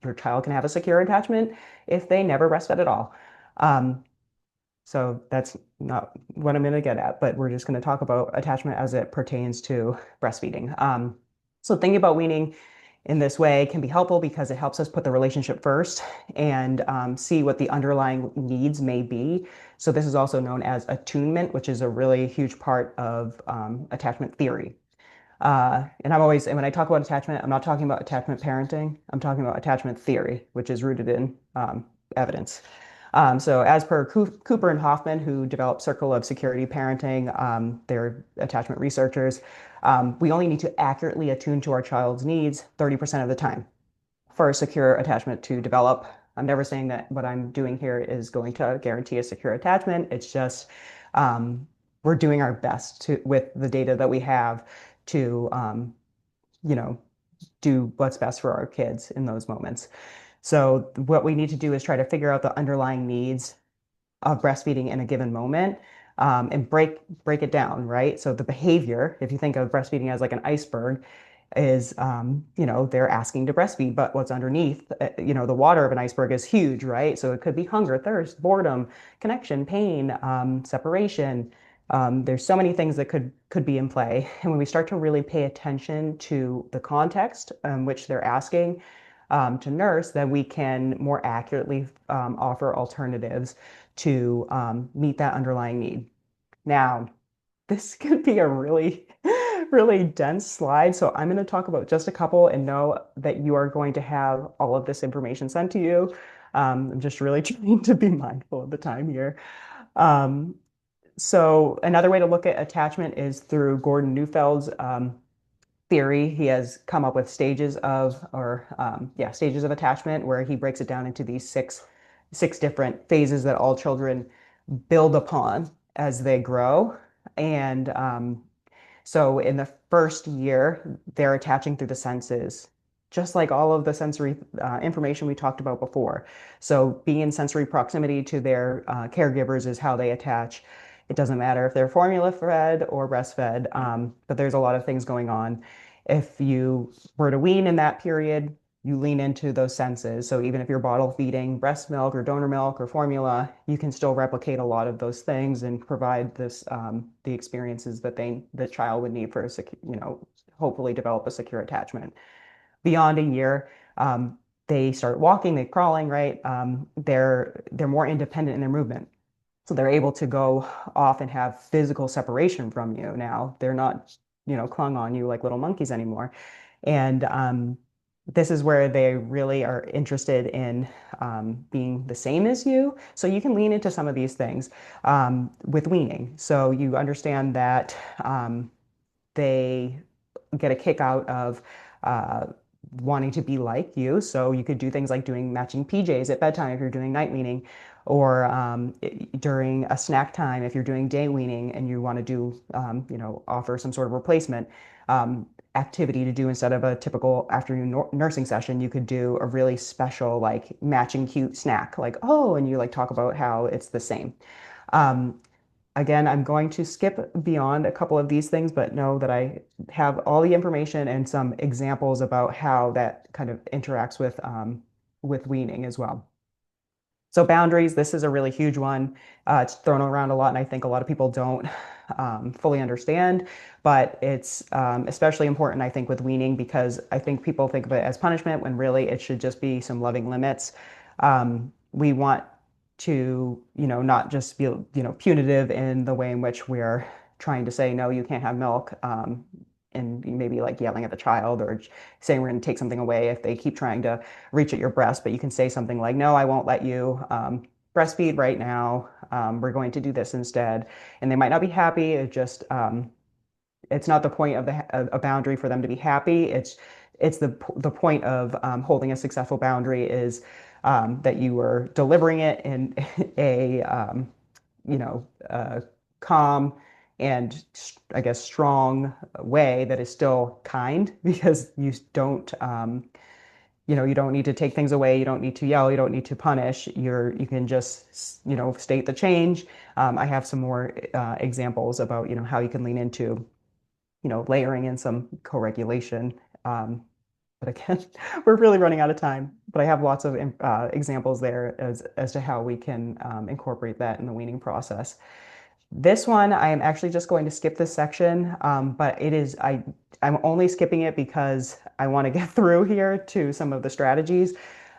Your child can have a secure attachment if they never breastfed at all. Um, so that's not what I'm going to get at, but we're just going to talk about attachment as it pertains to breastfeeding. So thinking about weaning in this way can be helpful because it helps us put the relationship first and see what the underlying needs may be. So this is also known as attunement, which is a really huge part of attachment theory. And when I talk about attachment, I'm not talking about attachment parenting. I'm talking about attachment theory, which is rooted in evidence. So as per Cooper and Hoffman, who developed Circle of Security Parenting, they're attachment researchers, we only need to accurately attune to our child's needs 30% of the time for a secure attachment to develop. I'm never saying that what I'm doing here is going to guarantee a secure attachment. It's just um, we're doing our best with the data that we have to, you know, do what's best for our kids in those moments. So what we need to do is try to figure out the underlying needs of breastfeeding in a given moment, and break it down, right? So the behavior, if you think of breastfeeding as like an iceberg, is they're asking to breastfeed, but what's underneath, the water of an iceberg is huge, right? So it could be hunger, thirst, boredom, connection, pain, separation. There's so many things that could be in play. And when we start to really pay attention to the context in which they're asking to nurse, then we can more accurately offer alternatives to meet that underlying need. Now, this could be a really, really dense slide. So I'm going to talk about just a couple and know that you are going to have all of this information sent to you. I'm just really trying to be mindful of the time here. Um, so another way to look at attachment is through Gordon Neufeld's theory. He has come up with stages of attachment where he breaks it down into these six different phases that all children build upon as they grow. And so in the first year, they're attaching through the senses, just like all of the sensory information we talked about before. So being in sensory proximity to their caregivers is how they attach. It doesn't matter if they're formula fed or breastfed, but there's a lot of things going on. If you were to wean in that period, you lean into those senses. So even if you're bottle feeding breast milk or donor milk or formula, you can still replicate a lot of those things and provide the experiences that the child would need for hopefully develop a secure attachment. Beyond a year, they start walking, they're crawling, right? They're more independent in their movement. So they're able to go off and have physical separation from you now. They're not, clung on you like little monkeys anymore. And this is where they really are interested in being the same as you. So you can lean into some of these things with weaning. So you understand that they get a kick out of uh, wanting to be like you. So you could do things like doing matching PJs at bedtime if you're doing night weaning, or during a snack time if you're doing day weaning and you want to do, offer some sort of replacement activity to do instead of a typical afternoon nursing session. You could do a really special, like matching cute snack, like, oh, and you like talk about how it's the same. Um, Again, I'm going to skip beyond a couple of these things, but know that I have all the information and some examples about how that kind of interacts with weaning as well. So boundaries, this is a really huge one. It's thrown around a lot, and I think a lot of people don't fully understand, but it's especially important, I think, with weaning because I think people think of it as punishment when really it should just be some loving limits. We want to, not just be, punitive in the way in which we're trying to say, no, you can't have milk, and maybe like yelling at the child or saying we're going to take something away if they keep trying to reach at your breast, but you can say something like, no, I won't let you breastfeed right now. We're going to do this instead. And they might not be happy. It just, it's not the point of a boundary for them to be happy. It's the point of holding a successful boundary is that you are delivering it in a you know, calm and I guess strong way that is still kind because you don't you don't need to take things away, you don't need to yell, you don't need to punish. You can just state the change. I have some more examples about how you can lean into layering in some co-regulation. But again, we're really running out of time. But I have lots of examples there as to how we can incorporate that in the weaning process. This one, I am actually just going to skip this section, but I'm only skipping it because I want to get through here to some of the strategies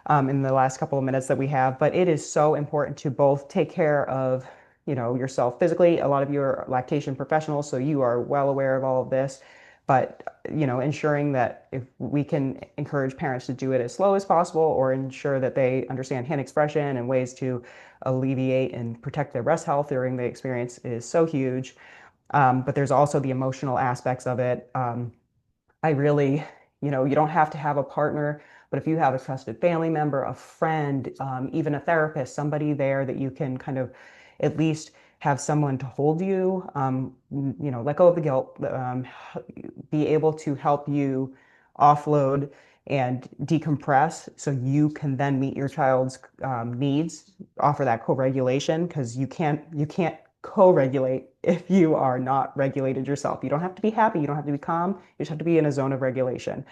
in the last couple of minutes that we have. But it is so important to both take care of, yourself physically. A lot of you are lactation professionals, so you are well aware of all of this. But, ensuring that if we can encourage parents to do it as slow as possible or ensure that they understand hand expression and ways to alleviate and protect their breast health during the experience is so huge. But there's also the emotional aspects of it. I really, you don't have to have a partner, but if you have a trusted family member, a friend, even a therapist, somebody there that you can kind of at least have someone to hold you, let go of the guilt, be able to help you offload and decompress so you can then meet your child's needs, offer that co-regulation because you can't co-regulate if you are not regulated yourself. You don't have to be happy, you don't have to be calm, you just have to be in a zone of regulation.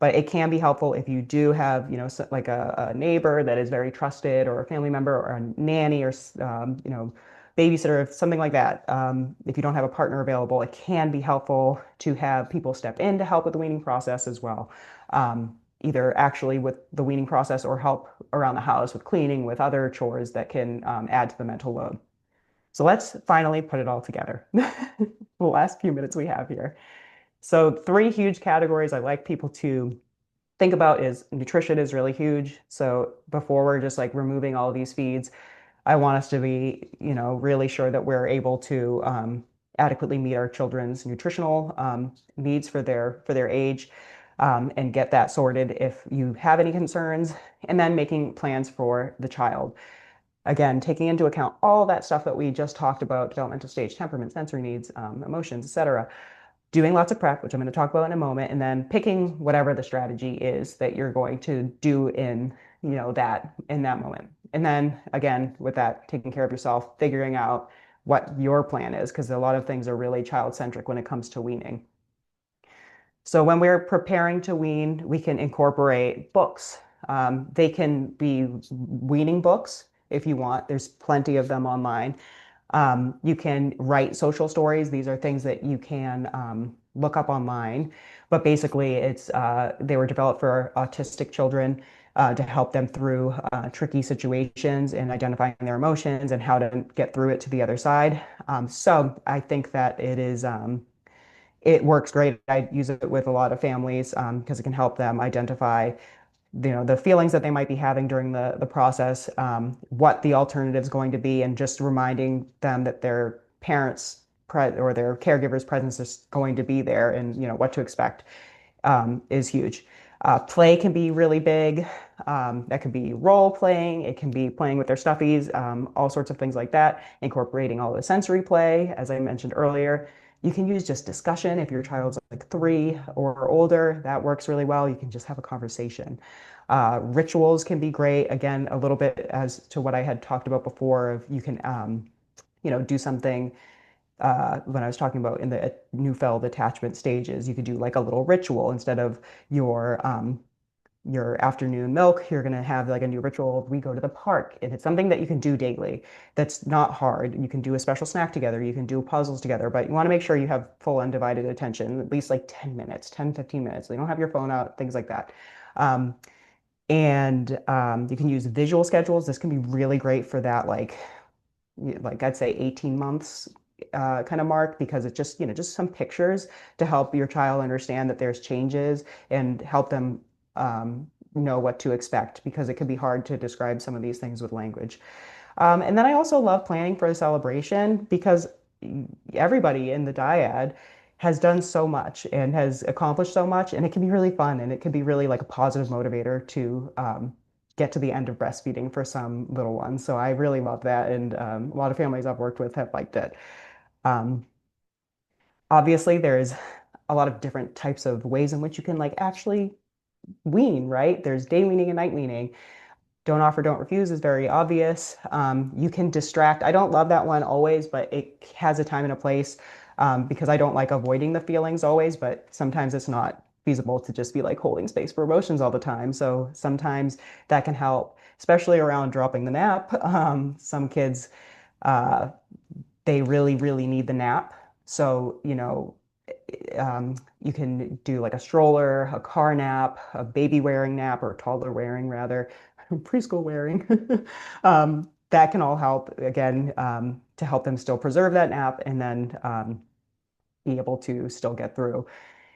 But it can be helpful if you do have, like a neighbor that is very trusted, or a family member, or a nanny, or babysitter, something like that. If you don't have a partner available, it can be helpful to have people step in to help with the weaning process as well. Either actually with the weaning process or help around the house with cleaning, with other chores that can add to the mental load. So let's finally put it all together. The last few minutes we have here. So three huge categories I like people to think about is nutrition is really huge. So before we're just like removing all of these feeds, I want us to be, really sure that we're able to adequately meet our children's nutritional needs for their age, and get that sorted if you have any concerns, and then making plans for the child. Again, taking into account all that stuff that we just talked about, developmental stage, temperament, sensory needs, emotions, etc. Doing lots of prep, which I'm going to talk about in a moment, and then picking whatever the strategy is that you're going to do in that moment. And then again, with that, taking care of yourself, figuring out what your plan is, because a lot of things are really child-centric when it comes to weaning. So when we're preparing to wean, we can incorporate books. They can be weaning books if you want. There's plenty of them online. You can write social stories. These are things that you can look up online. But basically, they were developed for autistic children to help them through tricky situations and identifying their emotions and how to get through it to the other side. So I think that it works great. I use it with a lot of families because it can help them identify the feelings that they might be having during the process, what the alternative is going to be, and just reminding them that their parents or their caregiver's presence is going to be there, and what to expect is huge. Play can be really big. That could be role playing. It can be playing with their stuffies, all sorts of things like that, incorporating all the sensory play, as I mentioned earlier. You can use just discussion if your child's like 3 or older. That works really well. You can just have a conversation. Rituals can be great. Again, a little bit as to what I had talked about before. Of you can, do something when I was talking about in the Neufeld attachment stages. You could do like a little ritual instead of your afternoon milk. You're going to have like a new ritual. We go to the park, and it's something that you can do daily. That's not hard. You can do a special snack together. You can do puzzles together, but you want to make sure you have full undivided attention, at least like 10 minutes, 10, 15 minutes. So you don't have your phone out, things like that. Um, and you can use visual schedules. This can be really great for that, like I'd say 18 months kind of mark, because it's just some pictures to help your child understand that there's changes and help them know what to expect, because it can be hard to describe some of these things with language. And then I also love planning for the celebration, because everybody in the dyad has done so much and has accomplished so much, and it can be really fun and it can be really like a positive motivator to get to the end of breastfeeding for some little ones. So I really love that, and a lot of families I've worked with have liked it. Um, Obviously, there's a lot of different types of ways in which you can like actually wean, right? There's day weaning and night weaning. Don't offer, don't refuse is very obvious. You can distract. I don't love that one always, but it has a time and a place because I don't like avoiding the feelings always, but sometimes it's not feasible to just be like holding space for emotions all the time. So sometimes that can help, especially around dropping the nap. Some kids, uh, they really, really need the nap. So, you can do like a stroller, a car nap, a baby wearing nap, or a toddler wearing rather, preschool wearing. That can all help again to help them still preserve that nap and then be able to still get through.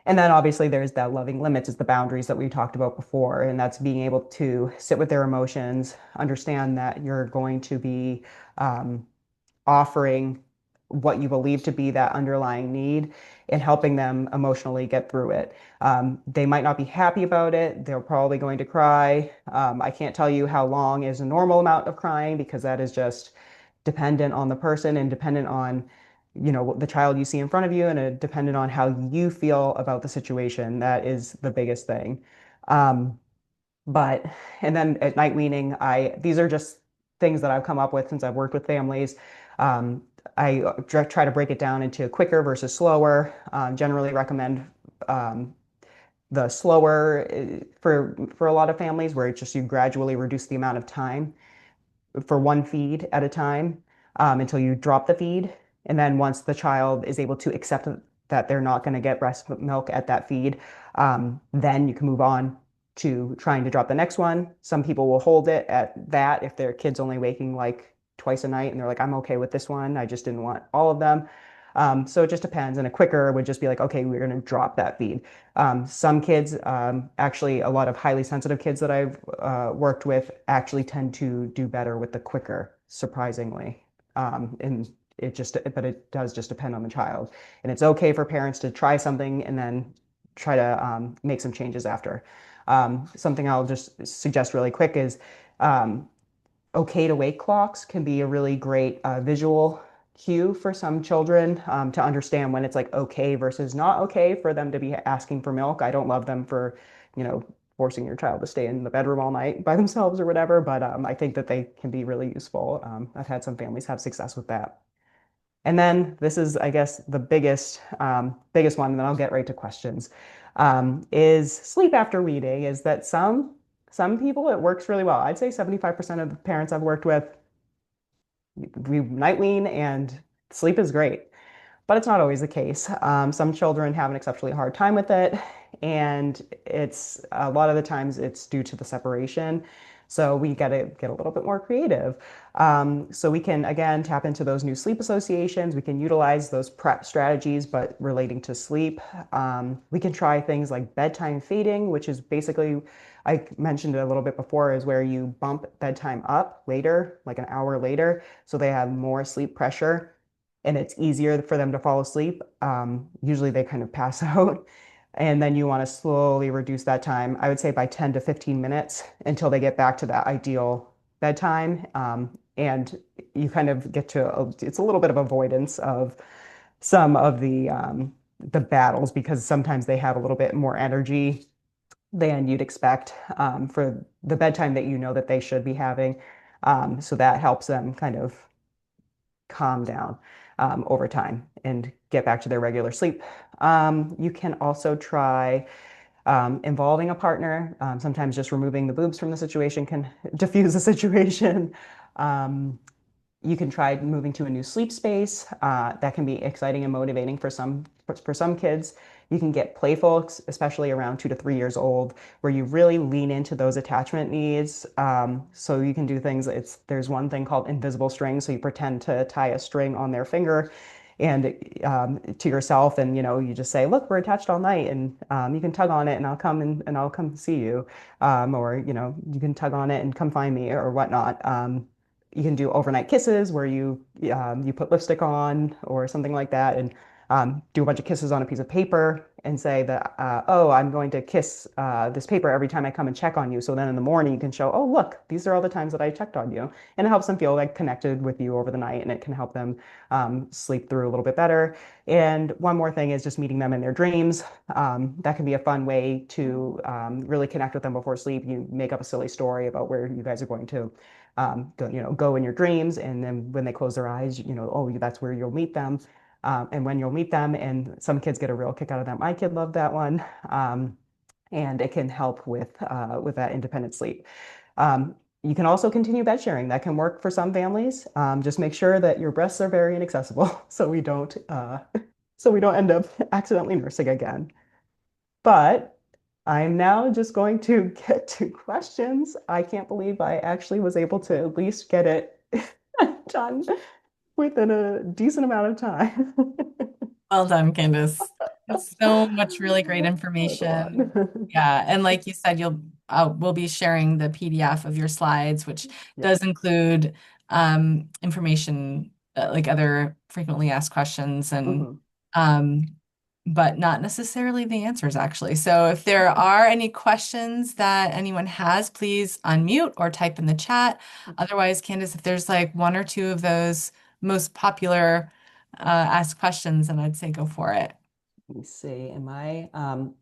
And then obviously there's that loving limits is the boundaries that we talked about before, and that's being able to sit with their emotions, understand that you're going to be um, offering what you believe to be that underlying need and helping them emotionally get through it. They might not be happy about it. They're probably going to cry. I can't tell you how long is a normal amount of crying because that is just dependent on the person and dependent on, the child you see in front of you and dependent on how you feel about the situation. That is the biggest thing. Um, but and then at night weaning, these are just things that I've come up with since I've worked with families. Um, I try to break it down into quicker versus slower. Generally recommend the slower for a lot of families where it's just you gradually reduce the amount of time for one feed at a time until you drop the feed. And then once the child is able to accept that they're not going to get breast milk at that feed, then you can move on to trying to drop the next one. Some people will hold it at that if their kid's only waking like twice a night and they're like, I'm okay with this one. I just didn't want all of them. So it just depends. And a quicker would just be like, okay, we're going to drop that feed. Some kids, actually, a lot of highly sensitive kids that I've worked with actually tend to do better with the quicker, surprisingly. And but it does just depend on the child. And it's okay for parents to try something and then try to make some changes after. Something I'll just suggest really quick is okay to wake clocks can be a really great visual cue for some children to understand when it's like okay versus not okay for them to be asking for milk. I don't love them for, forcing your child to stay in the bedroom all night by themselves or whatever, but I think that they can be really useful. I've had some families have success with that. And then this is, I guess, the biggest one, and then I'll get right to questions. Is sleep after weaning. Is that some people it works really well. I'd say 75% of the parents I've worked with, we night wean and sleep is great, but it's not always the case. Some children have an exceptionally hard time with it, and it's a lot of the times it's due to the separation. So we got to get a little bit more creative. So we can again tap into those new sleep associations. We can utilize those prep strategies, but relating to sleep. We can try things like bedtime fading, which is basically, I mentioned it a little bit before, is where you bump bedtime up later, like an hour later, so they have more sleep pressure and it's easier for them to fall asleep. Usually they kind of pass out. And then you want to slowly reduce that time, I would say by 10 to 15 minutes until they get back to that ideal bedtime. And you kind of get to, it's a little bit of avoidance of some of the battles because sometimes they have a little bit more energy than you'd expect for the bedtime that you know that they should be having. So that helps them kind of calm down over time and get back to their regular sleep. You can also try involving a partner. Sometimes just removing the boobs from the situation can diffuse the situation. Um, you can try moving to a new sleep space. That can be exciting and motivating for some kids. You can get playful, especially around 2 to 3 years old, where you really lean into those attachment needs. So you can do things. There's one thing called invisible string. So you pretend to tie a string on their finger and to yourself, and you just say, "Look, we're attached all night," and you can tug on it, and I'll come see you, or you can tug on it and come find me or whatnot. you can do overnight kisses where you put lipstick on or something like that, and do a bunch of kisses on a piece of paper and say that, oh, I'm going to kiss this paper every time I come and check on you. So then in the morning you can show, oh, look, these are all the times that I checked on you. And it helps them feel like connected with you over the night, and it can help them sleep through a little bit better. And one more thing is just meeting them in their dreams. That can be a fun way to really connect with them before sleep. You make up a silly story about where you guys are going to go in your dreams, and then when they close their eyes, oh, that's where you'll meet them. And when you'll meet them, and some kids get a real kick out of that. My kid loved that one. And it can help with that independent sleep. You can also continue bed sharing. That can work for some families. Just make sure that your breasts are very inaccessible so we don't end up accidentally nursing again. But I'm now just going to get to questions. I can't believe I actually was able to at least get it done within a decent amount of time. Well done, Candace. It's so much really great That was a lot. information. Yeah, and like you said, we'll be sharing the PDF of your slides, which Yep. does include information like other frequently asked questions and Mhm. um, but not necessarily the answers actually. So if there are any questions that anyone has, please unmute or type in the chat. Otherwise, Candace, if there's like one or two of those most popular asked questions, then I'd say go for it. Let me see. Let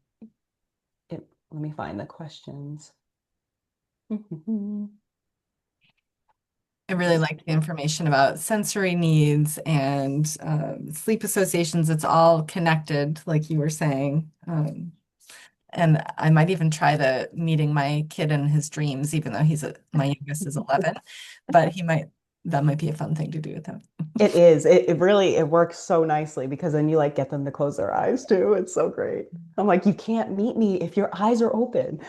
me find the questions. I really like the information about sensory needs and sleep associations. It's all connected, like you were saying. And I might even try the meeting my kid in his dreams, even though my youngest is 11, but that might be a fun thing to do with him. It is. It really it works so nicely because then you like get them to close their eyes too. It's so great. I'm like, you can't meet me if your eyes are open.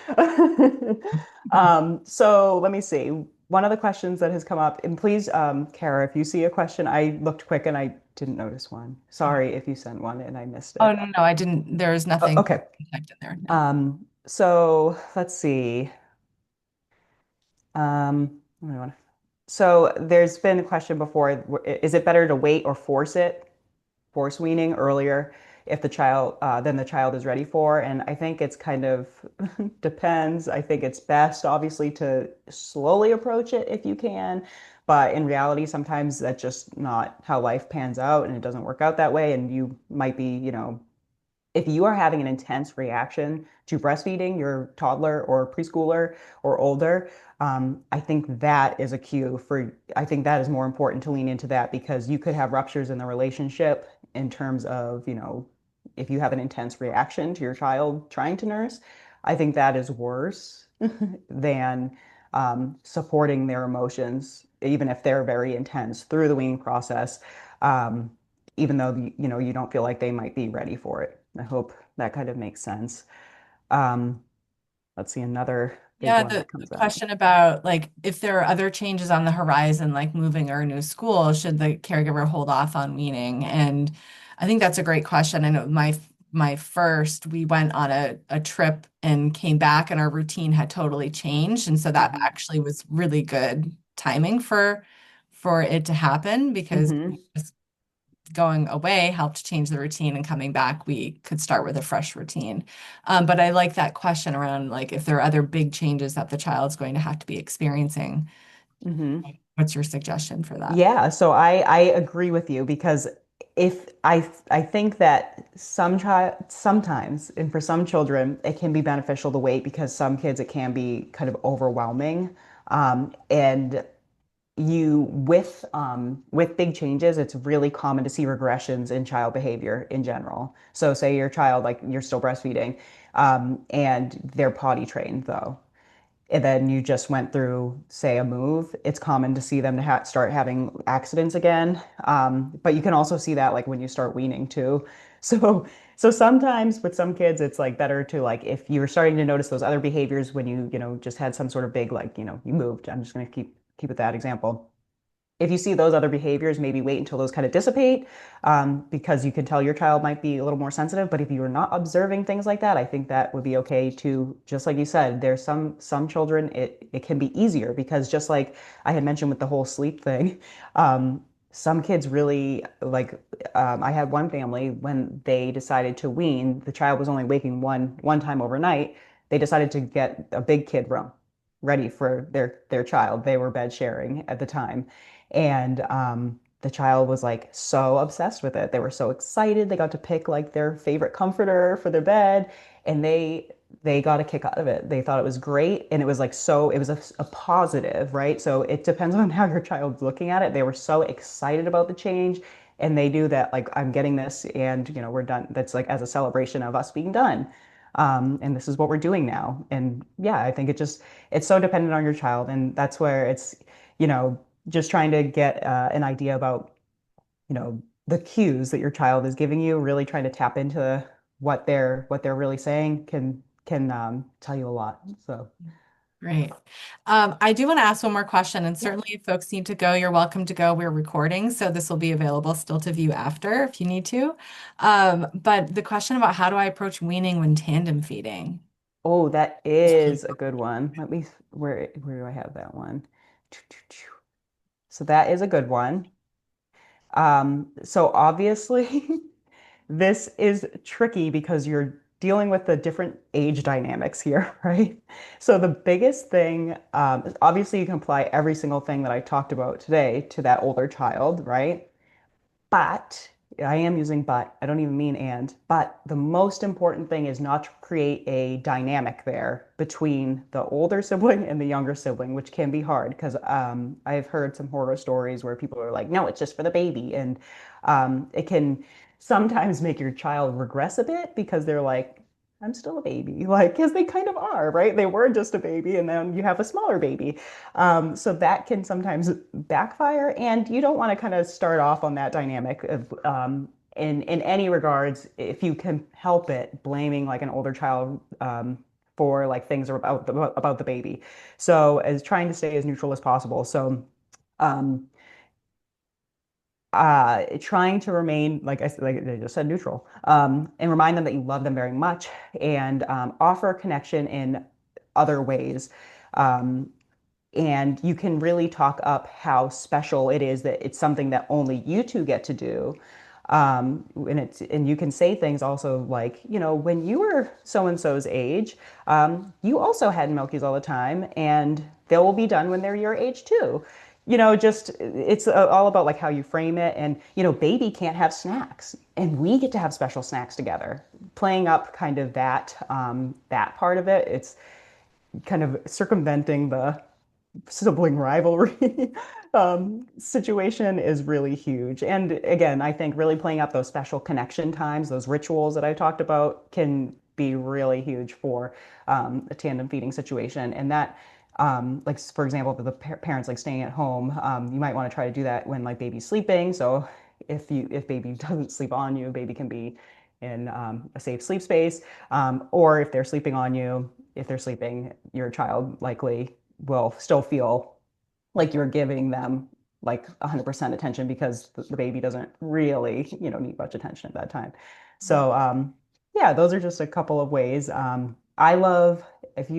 So let me see. One of the questions that has come up, and please, Kara, if you see a question, I looked quick and I didn't notice one. Sorry if you sent one and I missed Oh, it. no, no, I didn't. There's Oh, nothing okay. typed in there. No. So let's see. What do I want to So there's been a question before, is it better to wait or force weaning earlier if the child than the child is ready for? And I think it's kind of depends. I think it's best, obviously, to slowly approach it if you can. But in reality, sometimes that's just not how life pans out, and it doesn't work out that way. And you might be, if you are having an intense reaction to breastfeeding your toddler or preschooler or older, I think that is a cue for, I think that is more important to lean into that because you could have ruptures in the relationship in terms of, if you have an intense reaction to your child trying to nurse, I think that is worse than supporting their emotions, even if they're very intense through the weaning process. Um, Even though you don't feel like they might be ready for it. I hope that kind of makes sense. Um, let's see, another big Yeah, one the, that the comes up. question about like if there are other changes on the horizon, like moving or a new school, should the caregiver hold off on weaning? And I think that's a great question. I know my first, we went on a trip and came back and our routine had totally changed. And so that Hmm. actually was really good timing for it to happen because Hmm. just going away helped change the routine and coming back we could start with a fresh routine. But I like that question around like if there are other big changes that the child's going to have to be experiencing, Hmm. what's your suggestion for that? Yeah, so I agree with you because if I think that sometimes and for some children it can be beneficial to wait because some kids it can be kind of overwhelming. And with big changes, it's really common to see regressions in child behavior in general. So say your child, like you're still breastfeeding, and they're potty trained though, and then you just went through, say, a move, it's common to see them to start having accidents again. But you can also see that like when you start weaning too. So, so sometimes with some kids, it's like better to like if you're starting to notice those other behaviors when you just had some sort of big like you moved. I'm just going to keep it that example. if you see those other behaviors, maybe wait until those kind of dissipate, because you can tell your child might be a little more sensitive. But if you're not observing things like that, I think that would be okay to, just like you said, there's some children it can be easier because just like I had mentioned with the whole sleep thing, some kids really like. I had one family when they decided to wean, the child was only waking one time overnight. They decided to get a big kid room ready for their child. They were bed sharing at the time. And the child was like so obsessed with it. They were so excited. They got to pick like their favorite comforter for their bed, and they got a kick out of it. They thought it was great, and it was like so it was a positive, right? So it depends on how your child's looking at it. They were so excited about the change, and they knew that like I'm getting this, and we're done. That's like as a celebration of us being done. And this is what we're doing now. And yeah, I think it's so dependent on your child, and that's where it's you know just trying to get an idea about the cues that your child is giving you, really trying to tap into what they're really saying can tell you a lot. So Great. I do want to ask one more question, and yeah. certainly if folks need to go, you're welcome to go. We're recording, so this will be available still to view after if you need to. But the question about how do I approach weaning when tandem feeding? Oh, that is a good one. Let me where do I have that one? So that is a good one. So obviously this is tricky because you're dealing with the different age dynamics here, right? So the biggest thing, is obviously you can apply every single thing that I talked about today to that older child, right? But I am using but, I don't even mean and, but the most important thing is not to create a dynamic there between the older sibling and the younger sibling, which can be hard because I've heard some horror stories where people are like, no, it's just for the baby. And it can sometimes make your child regress a bit because they're like, I'm still a baby, like, because they kind of are, right? They were just a baby, and then you have a smaller baby. So that can sometimes backfire, and you don't want to kind of start off on that dynamic of in any regards, if you can help it, blaming like an older child for like things about the baby. So as trying to stay as neutral as possible. So um, trying to remain, like I just said, neutral, and remind them that you love them very much, and offer a connection in other ways. Um, and you can really talk up how special it is that it's something that only you two get to do. And you can say things also like, when you were so and so's age, you also had milkies all the time, and they will be done when they're your age too. Just it's all about like how you frame it. And baby can't have snacks, and we get to have special snacks together. Playing up kind of that part of it. It's kind of circumventing the sibling rivalry situation is really huge. And again, I think really playing up those special connection times, those rituals that I talked about, can be really huge for a tandem feeding situation. And that, like for example, the parents like staying at home, you might want to try to do that when like baby's sleeping. So if baby doesn't sleep on you, baby can be in a safe sleep space. Or if they're sleeping on you, if they're sleeping, your child likely will still feel like you're giving them like 100% attention because the baby doesn't really, need much attention at that time. So, yeah, those are just a couple of ways. I love if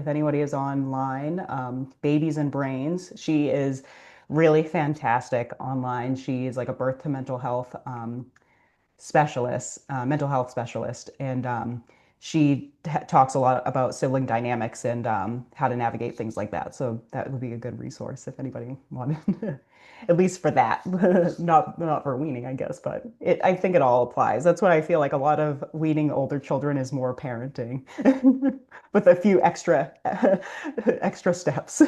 anybody is online, Babies and Brains. She is really fantastic online. She is like a birth to mental health mental health specialist, and she talks a lot about sibling dynamics and how to navigate things like that. So that would be a good resource if anybody wanted, at least for that, not for weaning, I guess, but I think it all applies. That's what I feel like a lot of weaning older children is more parenting, with a few extra steps.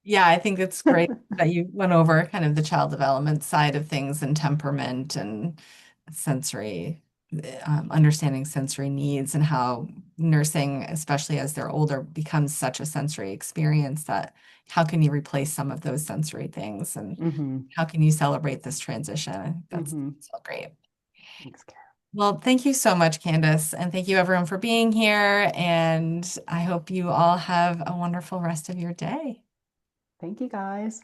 Yeah, I think it's great that you went over kind of the child development side of things and temperament and sensory, understanding sensory needs and how nursing, especially as they're older, becomes such a sensory experience that how can you replace some of those sensory things and Hmm. how can you celebrate this transition? I think that's Hmm. so great. Thanks, Karen. Well, thank you so much, Candace, and thank you everyone for being here. And I hope you all have a wonderful rest of your day. Thank you, guys.